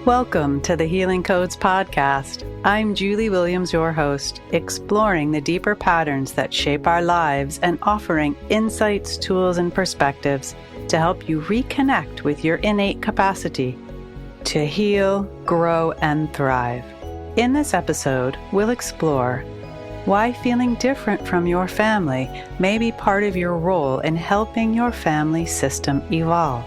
Welcome to the Healing Codes podcast. I'm Julie Williams, your host, exploring the deeper patterns that shape our lives and offering insights, tools, and perspectives to help you reconnect with your innate capacity to heal, grow, and thrive. In this episode, we'll explore why feeling different from your family may be part of your role in helping your family system evolve,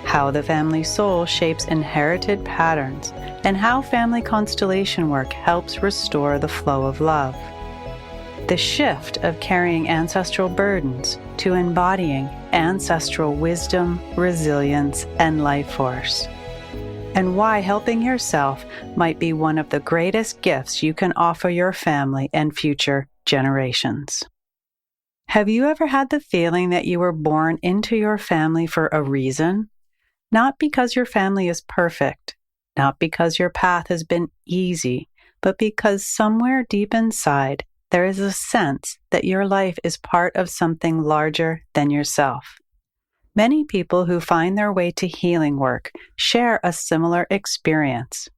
how the family soul shapes inherited patterns, and how family constellation work helps restore the flow of love. The shift of carrying ancestral burdens to embodying ancestral wisdom, resilience, and life force. And why helping yourself might be one of the greatest gifts you can offer your family and future generations. Have you ever had the feeling that you were born into your family for a reason? Not because your family is perfect, not because your path has been easy, but because somewhere deep inside, there is a sense that your life is part of something larger than yourself. Many people who find their way to healing work share a similar experience.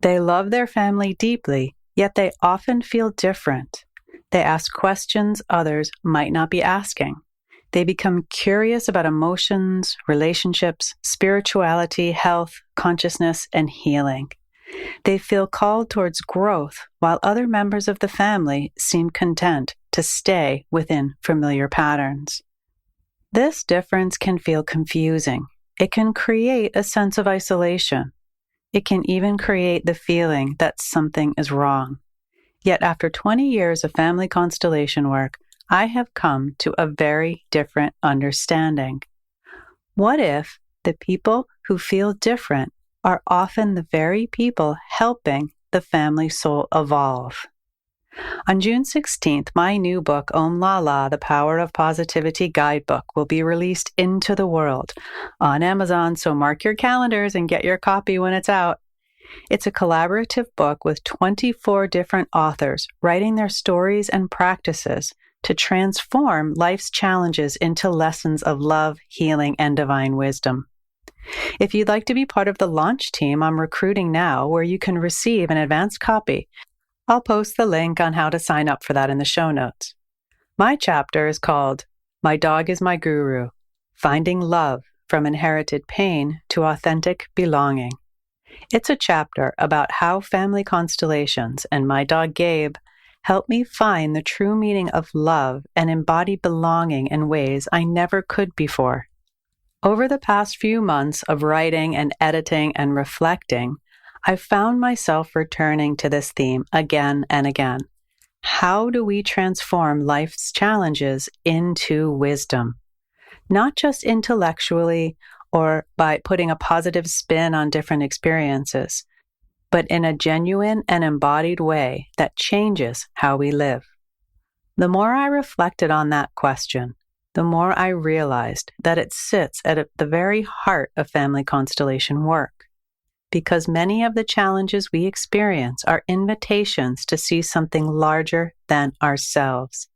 They love their family deeply, yet they often feel different. They ask questions others might not be asking. They become curious about emotions, relationships, spirituality, health, consciousness, and healing. They feel called towards growth, while other members of the family seem content to stay within familiar patterns. This difference can feel confusing. It can create a sense of isolation. It can even create the feeling that something is wrong. Yet after 20 years of family constellation work, I have come to a very different understanding. What if the people who feel different are often the very people helping the family soul evolve? On June 16th, my new book, Om La La, The Power of Positivity Guidebook, will be released into the world on Amazon, so mark your calendars and get your copy when it's out. It's a collaborative book with 24 different authors writing their stories and practices to transform life's challenges into lessons of love, healing, and divine wisdom. If you'd like to be part of the launch team, I'm recruiting now, where you can receive an advanced copy. I'll post the link on how to sign up for that in the show notes. My chapter is called My Dog is My Guru: Finding Love from Inherited Pain to Authentic Belonging. It's a chapter about how family constellations and my dog Gabe helped me find the true meaning of love and embody belonging in ways I never could before. Over the past few months of writing and editing and reflecting, I've found myself returning to this theme again and again. How do we transform life's challenges into wisdom? Not just intellectually or by putting a positive spin on different experiences, but in a genuine and embodied way that changes how we live. The more I reflected on that question, the more I realized that it sits at the very heart of family constellation work, because many of the challenges we experience are invitations to see something larger than ourselves,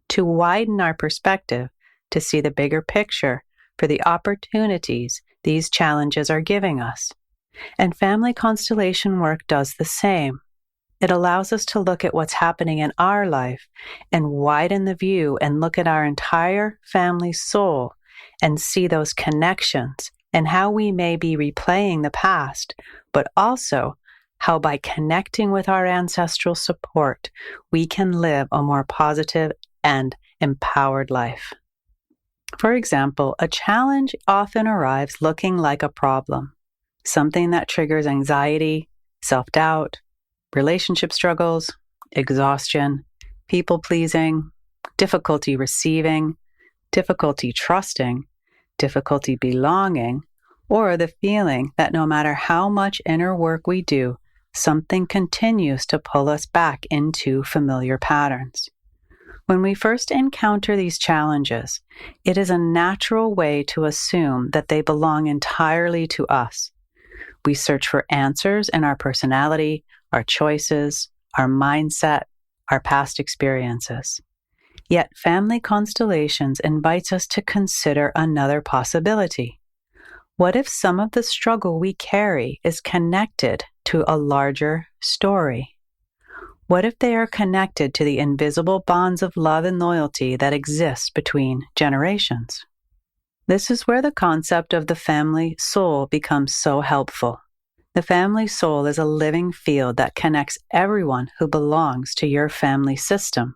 to widen our perspective, to see the bigger picture for the opportunities these challenges are giving us. And family constellation work does the same. It allows us to look at what's happening in our life and widen the view and look at our entire family soul and see those connections and how we may be replaying the past, but also how by connecting with our ancestral support, we can live a more positive and empowered life. For example, a challenge often arrives looking like a problem. Something that triggers anxiety, self-doubt, relationship struggles, exhaustion, people-pleasing, difficulty receiving, difficulty trusting, difficulty belonging, or the feeling that no matter how much inner work we do, something continues to pull us back into familiar patterns. When we first encounter these challenges, it is a natural way to assume that they belong entirely to us. We search for answers in our personality, our choices, our mindset, our past experiences. Yet family constellations invites us to consider another possibility. What if some of the struggle we carry is connected to a larger story? What if they are connected to the invisible bonds of love and loyalty that exist between generations? This is where the concept of the family soul becomes so helpful. The family soul is a living field that connects everyone who belongs to your family system.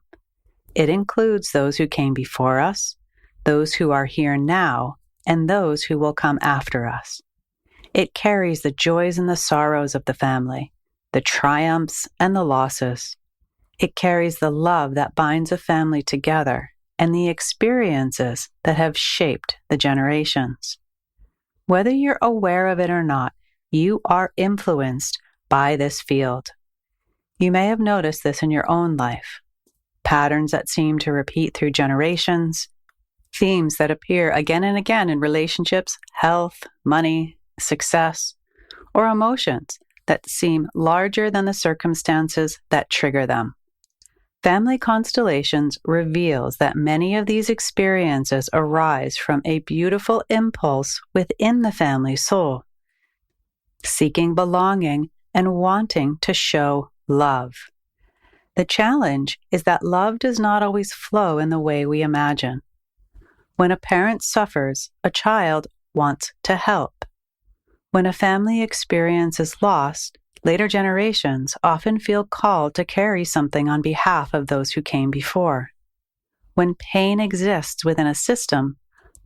It includes those who came before us, those who are here now, and those who will come after us. It carries the joys and the sorrows of the family, the triumphs and the losses. It carries the love that binds a family together and the experiences that have shaped the generations. Whether you're aware of it or not, you are influenced by this field. You may have noticed this in your own life. Patterns that seem to repeat through generations, themes that appear again and again in relationships, health, money, success, or emotions that seem larger than the circumstances that trigger them. Family Constellations reveals that many of these experiences arise from a beautiful impulse within the family soul, seeking belonging and wanting to show love. The challenge is that love does not always flow in the way we imagine. When a parent suffers, a child wants to help. When a family experiences loss, later generations often feel called to carry something on behalf of those who came before. When pain exists within a system,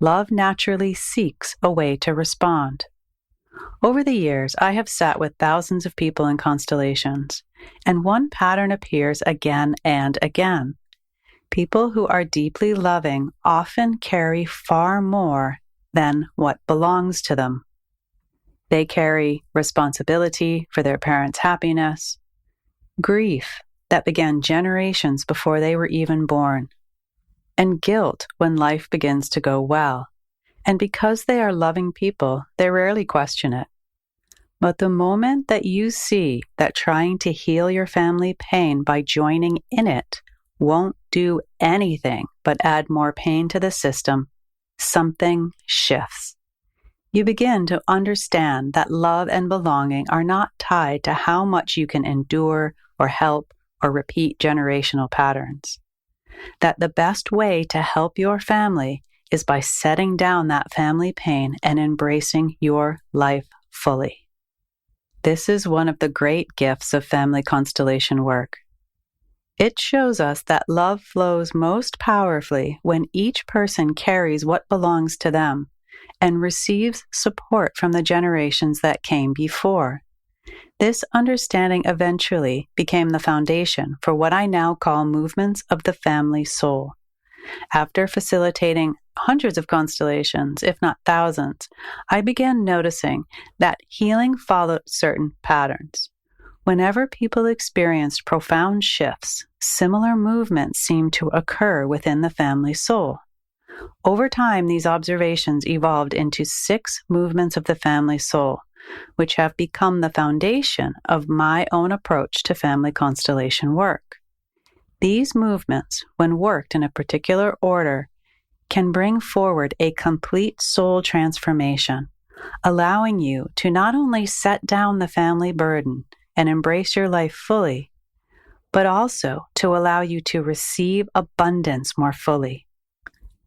love naturally seeks a way to respond. Over the years, I have sat with thousands of people in constellations, and one pattern appears again and again. People who are deeply loving often carry far more than what belongs to them. They carry responsibility for their parents' happiness, grief that began generations before they were even born, and guilt when life begins to go well. And because they are loving people, they rarely question it. But the moment that you see that trying to heal your family pain by joining in it won't do anything but add more pain to the system, something shifts. You begin to understand that love and belonging are not tied to how much you can endure or help or repeat generational patterns. That the best way to help your family is by setting down that family pain and embracing your life fully. This is one of the great gifts of family constellation work. It shows us that love flows most powerfully when each person carries what belongs to them and receives support from the generations that came before. This understanding eventually became the foundation for what I now call movements of the family soul. After facilitating hundreds of constellations, if not thousands, I began noticing that healing followed certain patterns. Whenever people experienced profound shifts, similar movements seemed to occur within the family soul. Over time, these observations evolved into 6 movements of the family soul, which have become the foundation of my own approach to family constellation work. These movements, when worked in a particular order, can bring forward a complete soul transformation, allowing you to not only set down the family burden and embrace your life fully, but also to allow you to receive abundance more fully,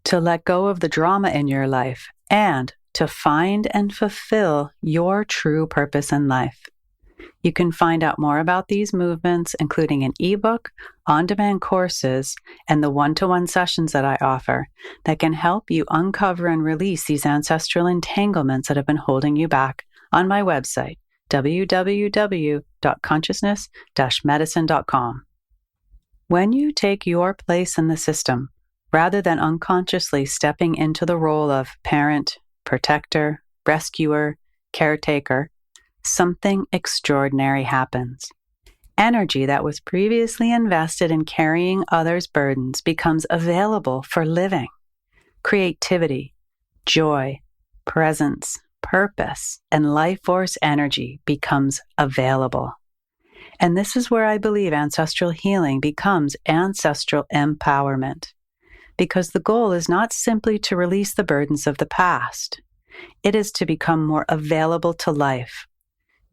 to let go of the drama in your life, and to find and fulfill your true purpose in life. You can find out more about these movements, including an ebook, on-demand courses, and the one-to-one sessions that I offer that can help you uncover and release these ancestral entanglements that have been holding you back on my website, www.consciousness-medicine.com. When you take your place in the system, rather than unconsciously stepping into the role of parent, protector, rescuer, caretaker, something extraordinary happens. Energy that was previously invested in carrying others' burdens becomes available for living. Creativity, joy, presence, purpose, and life force energy becomes available. And this is where I believe ancestral healing becomes ancestral empowerment, because the goal is not simply to release the burdens of the past. It is to become more available to life,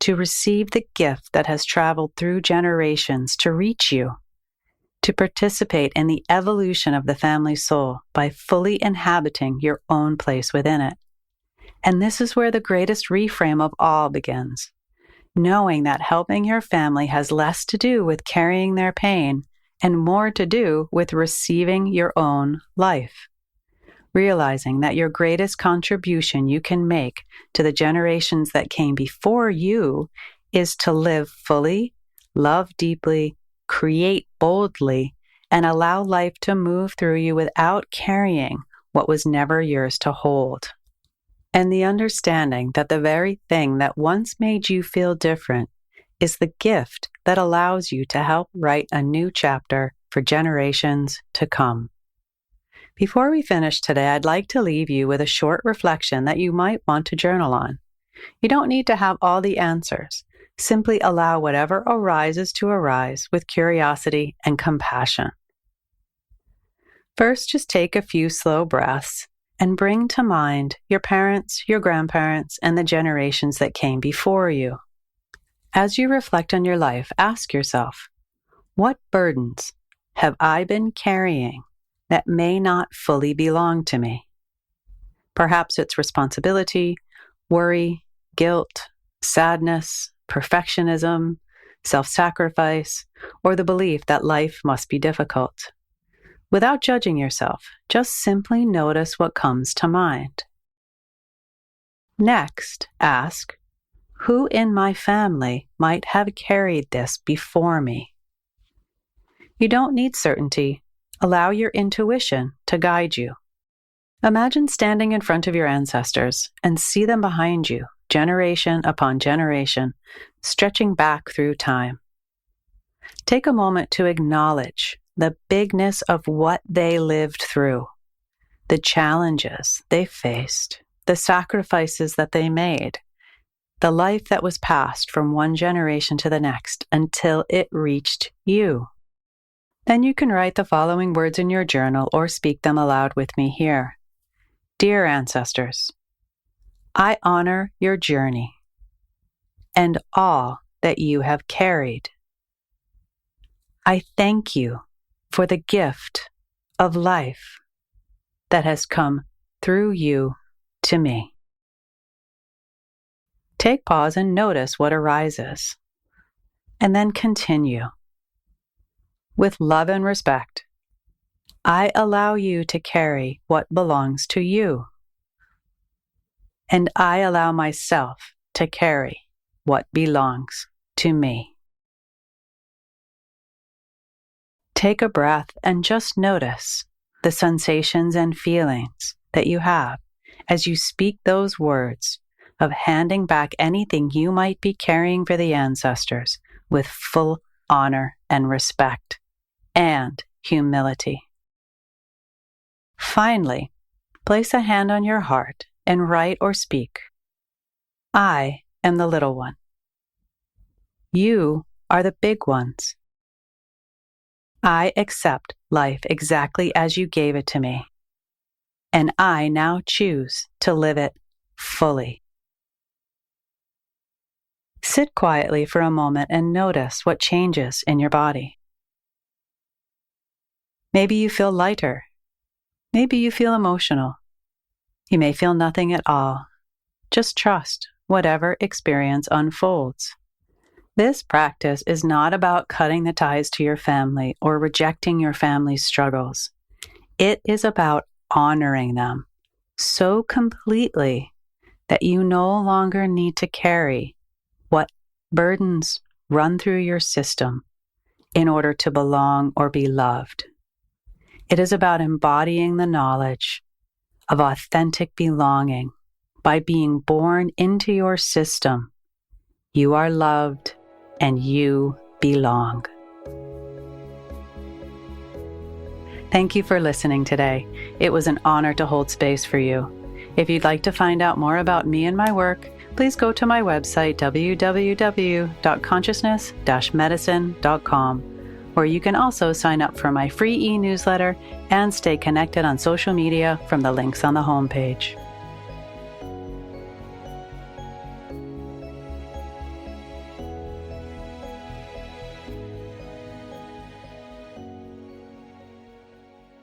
to receive the gift that has traveled through generations to reach you, to participate in the evolution of the family soul by fully inhabiting your own place within it. And this is where the greatest reframe of all begins, knowing that helping your family has less to do with carrying their pain and more to do with receiving your own life. Realizing that your greatest contribution you can make to the generations that came before you is to live fully, love deeply, create boldly, and allow life to move through you without carrying what was never yours to hold. And the understanding that the very thing that once made you feel different is the gift that allows you to help write a new chapter for generations to come. Before we finish today, I'd like to leave you with a short reflection that you might want to journal on. You don't need to have all the answers. Simply allow whatever arises to arise with curiosity and compassion. First, just take a few slow breaths and bring to mind your parents, your grandparents, and the generations that came before you. As you reflect on your life, ask yourself, what burdens have I been carrying that may not fully belong to me? Perhaps it's responsibility, worry, guilt, sadness, perfectionism, self-sacrifice, or the belief that life must be difficult. Without judging yourself, just simply notice what comes to mind. Next, ask, who in my family might have carried this before me? You don't need certainty. Allow your intuition to guide you. Imagine standing in front of your ancestors and see them behind you, generation upon generation, stretching back through time. Take a moment to acknowledge the bigness of what they lived through, the challenges they faced, the sacrifices that they made, the life that was passed from one generation to the next until it reached you. Then you can write the following words in your journal or speak them aloud with me here. Dear ancestors, I honor your journey and all that you have carried. I thank you for the gift of life that has come through you to me. Take pause and notice what arises, and then continue. With love and respect, I allow you to carry what belongs to you, and I allow myself to carry what belongs to me. Take a breath and just notice the sensations and feelings that you have as you speak those words of handing back anything you might be carrying for the ancestors with full honor and respect and humility. Finally, place a hand on your heart and write or speak, I am the little one. You are the big ones. I accept life exactly as you gave it to me, and I now choose to live it fully. Sit quietly for a moment and notice what changes in your body. Maybe you feel lighter. Maybe you feel emotional. You may feel nothing at all. Just trust whatever experience unfolds. This practice is not about cutting the ties to your family or rejecting your family's struggles. It is about honoring them so completely that you no longer need to carry what burdens run through your system in order to belong or be loved. It is about embodying the knowledge of authentic belonging by being born into your system. You are loved and you belong. Thank you for listening today. It was an honor to hold space for you. If you'd like to find out more about me and my work, please go to my website, www.consciousness-medicine.com, where you can also sign up for my free e-newsletter and stay connected on social media from the links on the homepage.